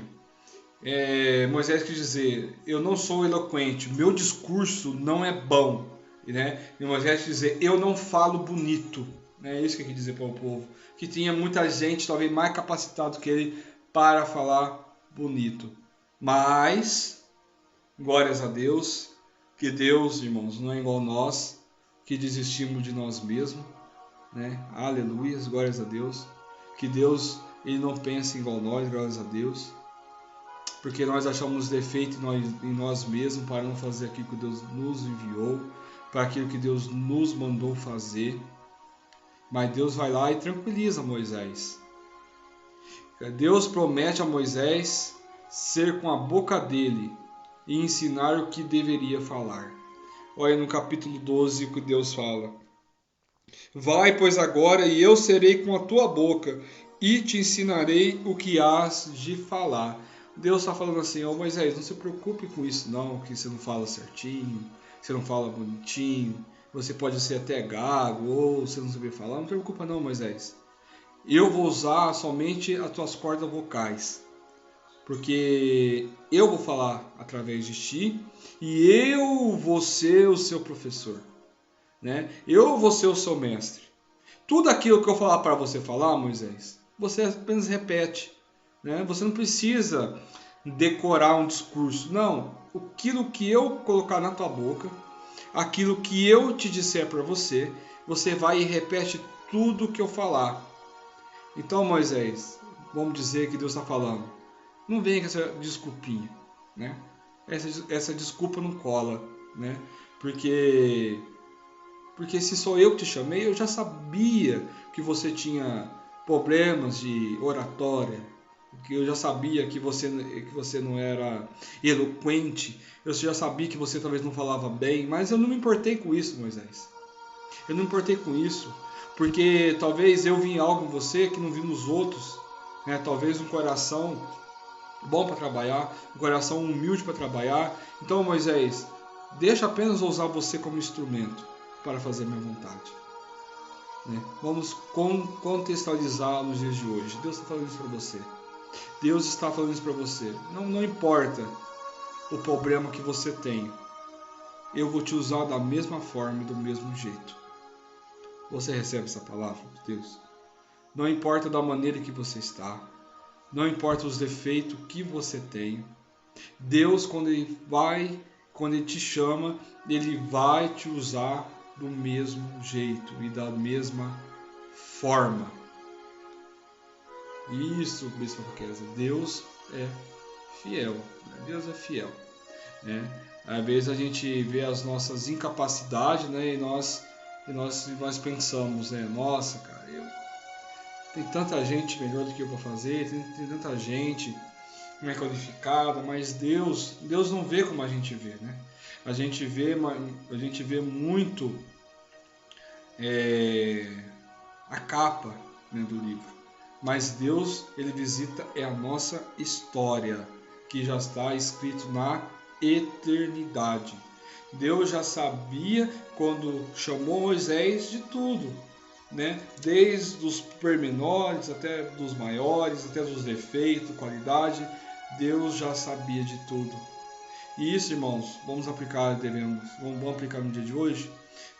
S1: Moisés quis dizer: eu não sou eloquente, meu discurso não é bom, né? E Moisés quis dizer: eu não falo bonito. É isso que ele quis dizer para o povo, que tinha muita gente talvez mais capacitado que ele para falar bonito. Mas glórias a Deus, que Deus, irmãos, não é igual nós, que desistimos de nós mesmos, né? Aleluia, glórias a Deus, que Deus, ele não pensa igual nós, glórias a Deus, porque nós achamos defeito em nós mesmos para não fazer aquilo que Deus nos enviou, para aquilo que Deus nos mandou fazer. Mas Deus vai lá e tranquiliza Moisés. Deus promete a Moisés ser com a boca dele e ensinar o que deveria falar. Olha no capítulo 12 o que Deus fala: Vai, pois, agora, e eu serei com a tua boca, e te ensinarei o que hás de falar. Deus está falando assim: Moisés, não se preocupe com isso não, que você não fala certinho, você não fala bonitinho, você pode ser até gago, ou você não saber falar. Não se preocupa não, Moisés. Eu vou usar somente as tuas cordas vocais, porque eu vou falar através de ti, e eu vou ser o seu professor, né? Eu vou ser o seu mestre. Tudo aquilo que eu falar para você falar, Moisés, você apenas repete, né? Você não precisa decorar um discurso, não. Aquilo que eu colocar na tua boca, aquilo que eu te disser para você, você vai e repete tudo que eu falar. Então, Moisés, vamos dizer que Deus está falando: não venha com essa desculpinha, né? Essa desculpa não cola, né? Porque se sou eu que te chamei, eu já sabia que você tinha problemas de oratória, que eu já sabia que você não era eloquente, eu já sabia que você talvez não falava bem, mas eu não me importei com isso, Moisés. Eu não me importei com isso, porque talvez eu vi algo em você que não vi nos outros, né? Talvez um coração bom para trabalhar, um coração humilde para trabalhar. Então, Moisés, deixa apenas eu usar você como instrumento para fazer a minha vontade, né? Vamos contextualizar nos dias de hoje. Deus está falando isso para você. Deus está falando isso para você. Não importa o problema que você tem, eu vou te usar da mesma forma e do mesmo jeito. Você recebe essa palavra de Deus? Não importa da maneira que você está, não importa os defeitos que você tem, Deus, quando Ele te chama, Ele vai te usar do mesmo jeito e da mesma forma. Isso, Bispo Raquel, Deus é fiel. Né? Deus é fiel. Né? Às vezes a gente vê as nossas incapacidades, né? E nós pensamos, né? Nossa, cara, tem tanta gente melhor do que eu para fazer, tem tanta gente mais qualificada, mas Deus não vê como a gente vê, né? A gente vê muito a capa, né, do livro, mas Deus, ele visita a nossa história, que já está escrito na eternidade. Deus já sabia quando chamou Moisés de tudo, né? Desde os pormenores até dos maiores, até dos defeitos, qualidade, Deus já sabia de tudo. E isso, irmãos, vamos aplicar no dia de hoje.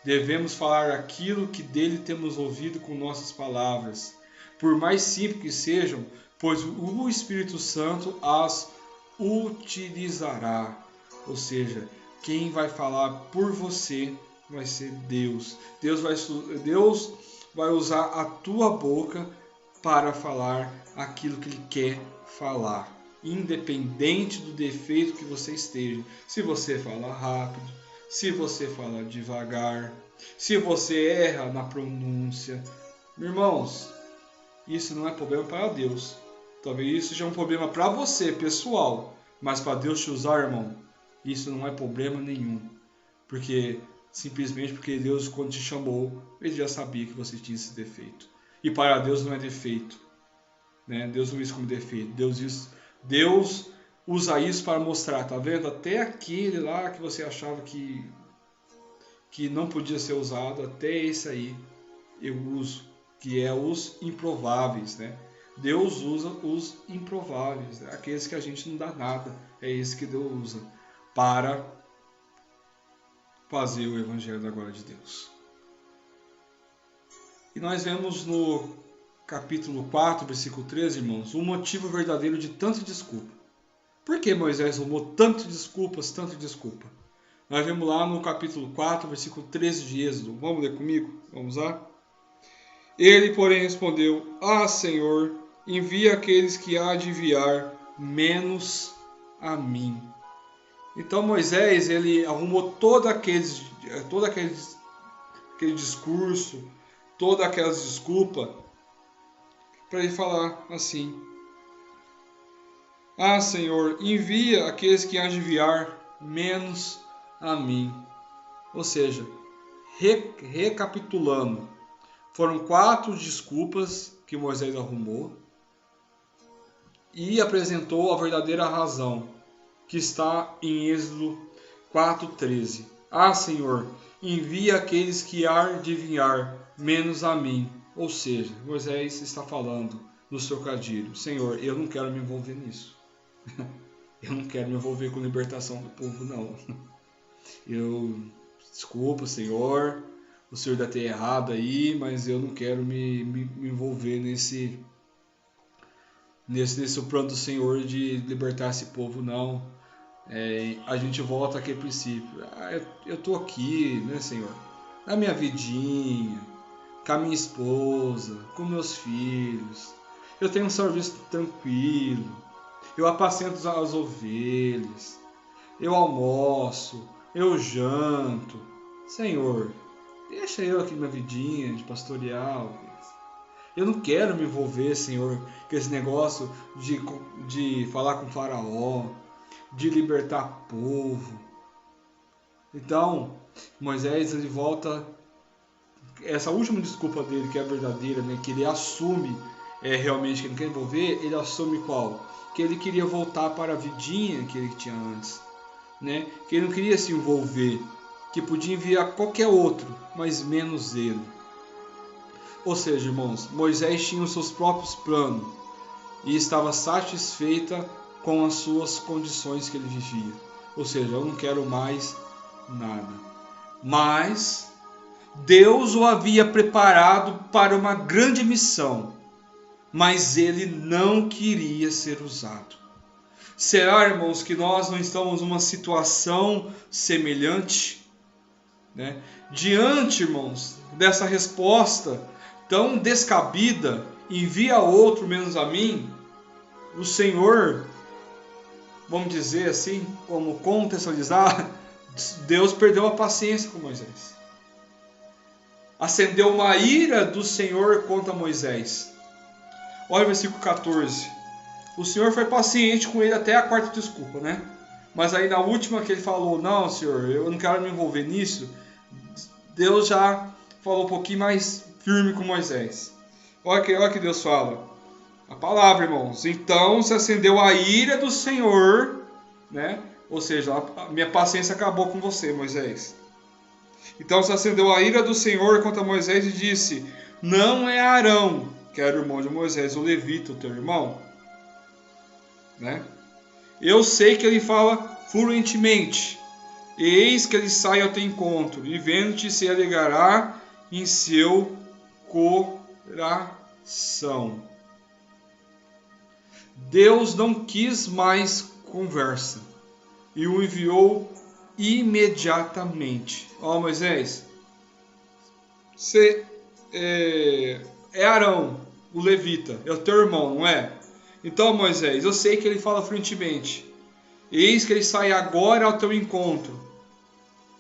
S1: Devemos falar aquilo que dele temos ouvido com nossas palavras, por mais simples que sejam, pois o Espírito Santo as utilizará. Ou seja, quem vai falar por você vai ser Deus. Deus vai usar a tua boca para falar aquilo que ele quer falar, independente do defeito que você esteja. Se você fala rápido, se você fala devagar, se você erra na pronúncia, irmãos, isso não é problema para Deus. Talvez isso seja um problema para você, pessoal, mas para Deus te usar, irmão, isso não é problema nenhum. Simplesmente porque Deus, quando te chamou, ele já sabia que você tinha esse defeito. E para Deus não é defeito, né? Deus não usa como defeito. Deus usa isso para mostrar, tá vendo? Até aquele lá que você achava que não podia ser usado, até esse aí eu uso, que é os improváveis, né? Deus usa os improváveis, né? Aqueles que a gente não dá nada, é esse que Deus usa para fazer o Evangelho da glória de Deus. E nós vemos no capítulo 4, versículo 13, irmãos, o motivo verdadeiro de tanta desculpa. Por que Moisés arrumou tantas desculpas, tanta desculpa? Nós vemos lá no capítulo 4, versículo 13 de Êxodo. Vamos ler comigo? Vamos lá? Ele, porém, respondeu: Ah, Senhor, envia aqueles que há de enviar, menos a mim. Então Moisés, ele arrumou todo aquele discurso, todas aquelas desculpas, para ele falar assim: Ah, Senhor, envia aqueles que há de enviar, menos a mim. Ou seja, recapitulando, foram 4 desculpas que Moisés arrumou e apresentou a verdadeira razão, que está em Êxodo 4:13. Ah, Senhor, envia aqueles que há de enviar, menos a mim. Ou seja, Moisés está falando no trocadilho: Senhor, eu não quero me envolver nisso. Eu não quero me envolver com a libertação do povo, não. Desculpa, Senhor, o Senhor deve ter errado aí, mas eu não quero me envolver nesse plano do Senhor de libertar esse povo, não. A gente volta àquele princípio. Eu estou aqui, né, Senhor, na minha vidinha, com a minha esposa, com meus filhos. Eu tenho um serviço tranquilo. Eu apacento as ovelhas. Eu almoço. Eu janto. Senhor, deixa eu aqui na minha vidinha de pastoreal. Eu não quero me envolver, Senhor, com esse negócio de falar com o faraó, de libertar o povo. Então, Moisés, ele volta, essa última desculpa dele, que é verdadeira, né, que ele assume realmente que ele não quer envolver, ele assume qual? Que ele queria voltar para a vidinha que ele tinha antes, né? Que ele não queria se envolver, que podia enviar qualquer outro, mas menos ele. Ou seja, irmãos, Moisés tinha os seus próprios planos e estava satisfeita com as suas condições que ele vivia. Ou seja, eu não quero mais nada. Mas Deus o havia preparado para uma grande missão, mas ele não queria ser usado. Será, irmãos, que nós não estamos numa situação semelhante, né? Diante, irmãos, dessa resposta tão descabida envia outro menos a mim, o Senhor, vamos dizer assim, como contextualizar, Deus perdeu a paciência com Moisés. Acendeu uma ira do Senhor contra Moisés. Olha o versículo 14. O Senhor foi paciente com ele até a quarta desculpa, né? Mas aí na última que ele falou, não, Senhor, eu não quero me envolver nisso, Deus já falou um pouquinho mais firme com Moisés. Olha que Deus fala. A palavra, irmãos. Então se acendeu a ira do Senhor, né? Ou seja, a minha paciência acabou com você, Moisés. Então se acendeu a ira do Senhor contra Moisés e disse: não é Arão, que era o irmão de Moisés, o levita, o teu irmão, né? Eu sei que ele fala fluentemente. Eis que ele sai ao teu encontro, e vendo-te se alegrará em seu coração. Deus não quis mais conversa e o enviou imediatamente. Ó, Moisés, você é Arão, o levita, é o teu irmão, não é? Então, Moisés, eu sei que ele fala fluentemente. Eis que ele sai agora ao teu encontro,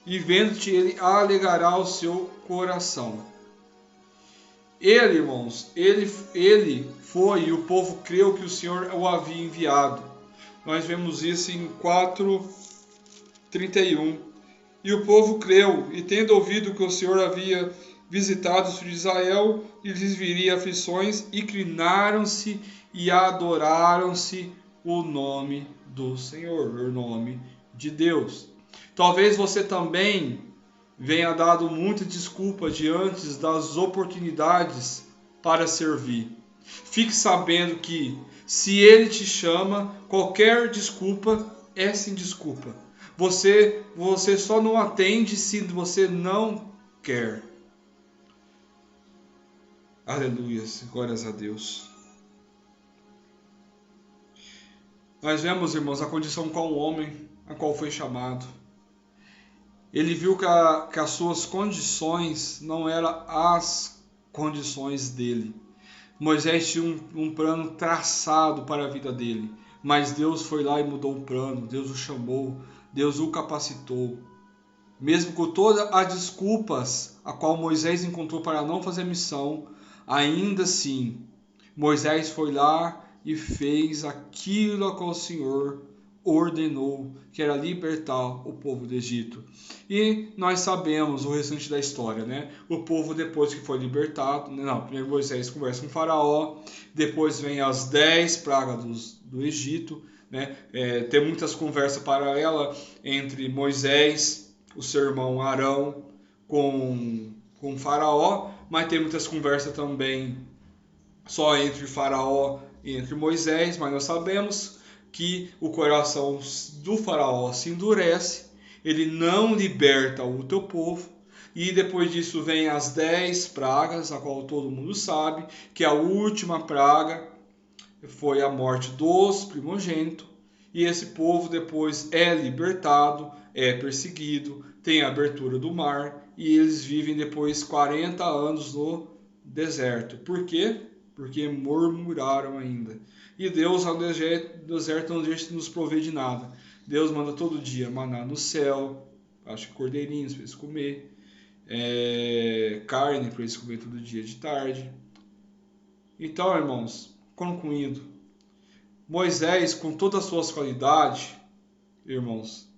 S1: e vendo-te ele alegrará o seu coração. Ele, irmãos, ele foi e o povo creu que o Senhor o havia enviado. Nós vemos isso em 4:31. E o povo creu, e tendo ouvido que o Senhor havia visitado os filhos de Israel, e lhes viria aflições, inclinaram-se e adoraram-se o nome do Senhor, o nome de Deus. Talvez você também venha dado muita desculpa diante das oportunidades para servir. Fique sabendo que, se Ele te chama, qualquer desculpa é sem desculpa. Você só não atende se você não quer. Aleluia, glórias a Deus. Nós vemos, irmãos, a condição qual o homem a qual foi chamado. Ele viu que as suas condições não eram as condições dele. Moisés tinha um plano traçado para a vida dele, mas Deus foi lá e mudou o plano, Deus o chamou, Deus o capacitou. Mesmo com todas as desculpas a qual Moisés encontrou para não fazer a missão, ainda assim, Moisés foi lá e fez aquilo a qual o Senhor ordenou, que era libertar o povo do Egito. E nós sabemos o restante da história, né? O povo, depois que foi libertado, primeiro Moisés conversa com o faraó, depois vem as 10 pragas do Egito, né? Tem muitas conversas paralelas entre Moisés, o seu irmão Arão, com o faraó, mas tem muitas conversas também só entre o faraó e entre Moisés, mas nós sabemos que o coração do faraó se endurece, ele não liberta o teu povo, e depois disso vem as 10 pragas, a qual todo mundo sabe, que a última praga foi a morte dos primogênitos, e esse povo depois é libertado, é perseguido, tem a abertura do mar, e eles vivem depois 40 anos no deserto. Por quê? Porque murmuraram ainda. E Deus no deserto não deixa de nos prover de nada. Deus manda todo dia maná no céu, acho que cordeirinhos para eles comer, carne para eles comer todo dia de tarde. Então, irmãos, concluindo, Moisés, com todas as suas qualidades, irmãos,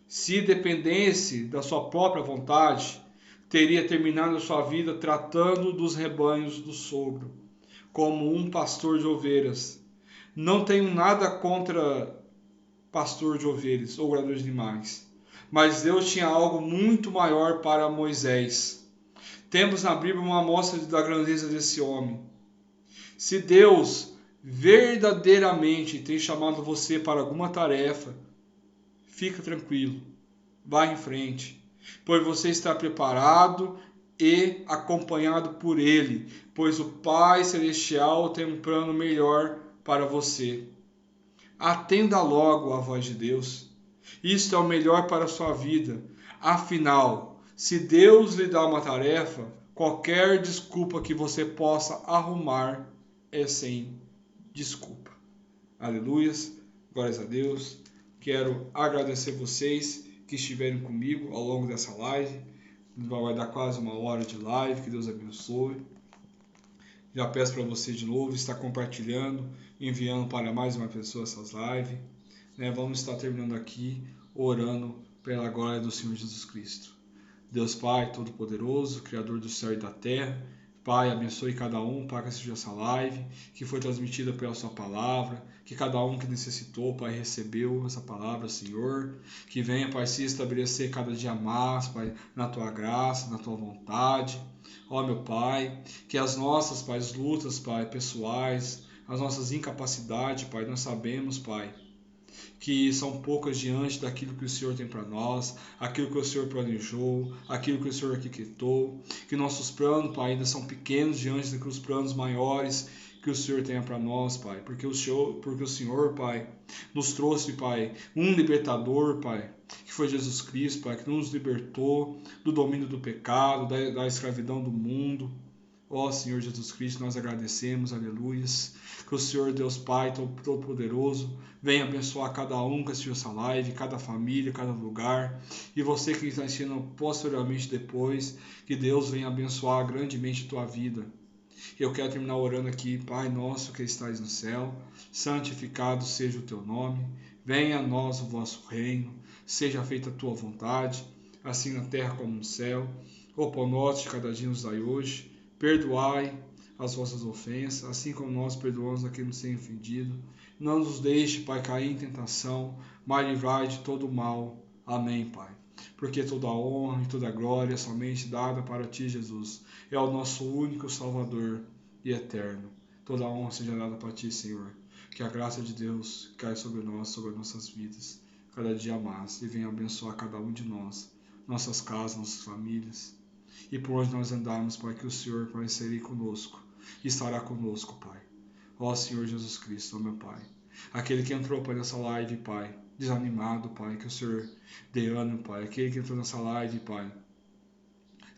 S1: se dependesse da sua própria vontade, teria terminado a sua vida tratando dos rebanhos do sogro, como um pastor de ovelhas. Não tenho nada contra pastor de ovelhas ou guardador de animais, mas Deus tinha algo muito maior para Moisés. Temos na Bíblia uma amostra da grandeza desse homem. Se Deus verdadeiramente tem chamado você para alguma tarefa, fica tranquilo, vá em frente, pois você está preparado e acompanhado por Ele, pois o Pai Celestial tem um plano melhor para você. Atenda logo à voz de Deus. Isto é o melhor para a sua vida. Afinal, se Deus lhe dá uma tarefa, qualquer desculpa que você possa arrumar é sem desculpa. Aleluias, glórias a Deus. Quero agradecer vocês que estiveram comigo ao longo dessa live. Vai dar quase 1 hora de live, que Deus abençoe. Já peço para você de novo estar compartilhando, enviando para mais uma pessoa essas lives. Vamos estar terminando aqui orando pela glória do Senhor Jesus Cristo. Deus Pai Todo-Poderoso, Criador do céu e da terra, Pai, abençoe cada um, Pai, que assistiu essa live, que foi transmitida pela sua palavra, que cada um que necessitou, Pai, recebeu essa palavra, Senhor, que venha, Pai, se estabelecer cada dia mais, Pai, na tua graça, na tua vontade. Ó, meu Pai, que as nossas, Pai, as lutas, Pai, pessoais, as nossas incapacidades, Pai, nós sabemos, Pai, que são poucas diante daquilo que o Senhor tem para nós, aquilo que o Senhor planejou, aquilo que o Senhor arquitetou, que nossos planos, Pai, ainda são pequenos diante dos planos maiores que o Senhor tenha para nós, Pai, porque o Senhor, Pai, nos trouxe, Pai, um libertador, Pai, que foi Jesus Cristo, Pai, que nos libertou do domínio do pecado, da escravidão do mundo. Ó Senhor Jesus Cristo, nós agradecemos, aleluias. Que o Senhor Deus Pai Todo-Poderoso venha abençoar cada um que assistiu essa live, cada família, cada lugar. E você que está assistindo posteriormente depois, que Deus venha abençoar grandemente a tua vida. Eu quero terminar orando aqui, Pai nosso que estais no céu, santificado seja o teu nome, venha a nós o vosso reino, seja feita a tua vontade, assim na terra como no céu. O pão nosso de cada dia nos dai hoje, perdoai as vossas ofensas, assim como nós perdoamos a quem nos tem ofendido. Não nos deixe, Pai, cair em tentação, mas livrai de todo o mal. Amém, Pai. Porque toda a honra e toda a glória é somente dada para Ti, Jesus. É o nosso único Salvador e eterno. Toda a honra seja dada para Ti, Senhor. Que a graça de Deus caia sobre nós, sobre nossas vidas, cada dia mais, e venha abençoar cada um de nós, nossas casas, nossas famílias. E por onde nós andarmos, Pai, que o Senhor vai ser conosco e estará conosco, Pai. Ó Senhor Jesus Cristo, ó meu Pai. Aquele que entrou, Pai, nessa live, Pai, desanimado, Pai, que o Senhor dê ânimo, Pai. Aquele que entrou nessa live, Pai,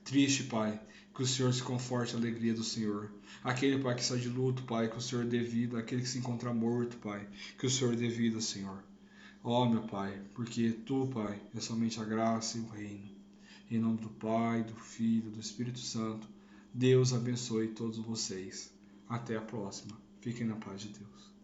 S1: triste, Pai, que o Senhor se conforte a alegria do Senhor. Aquele, Pai, que está de luto, Pai, que o Senhor dê vida. Aquele que se encontra morto, Pai, que o Senhor dê vida, Senhor. Ó, meu Pai, porque Tu, Pai, é somente a graça e o reino. Em nome do Pai, do Filho, do Espírito Santo, Deus abençoe todos vocês. Até a próxima. Fiquem na paz de Deus.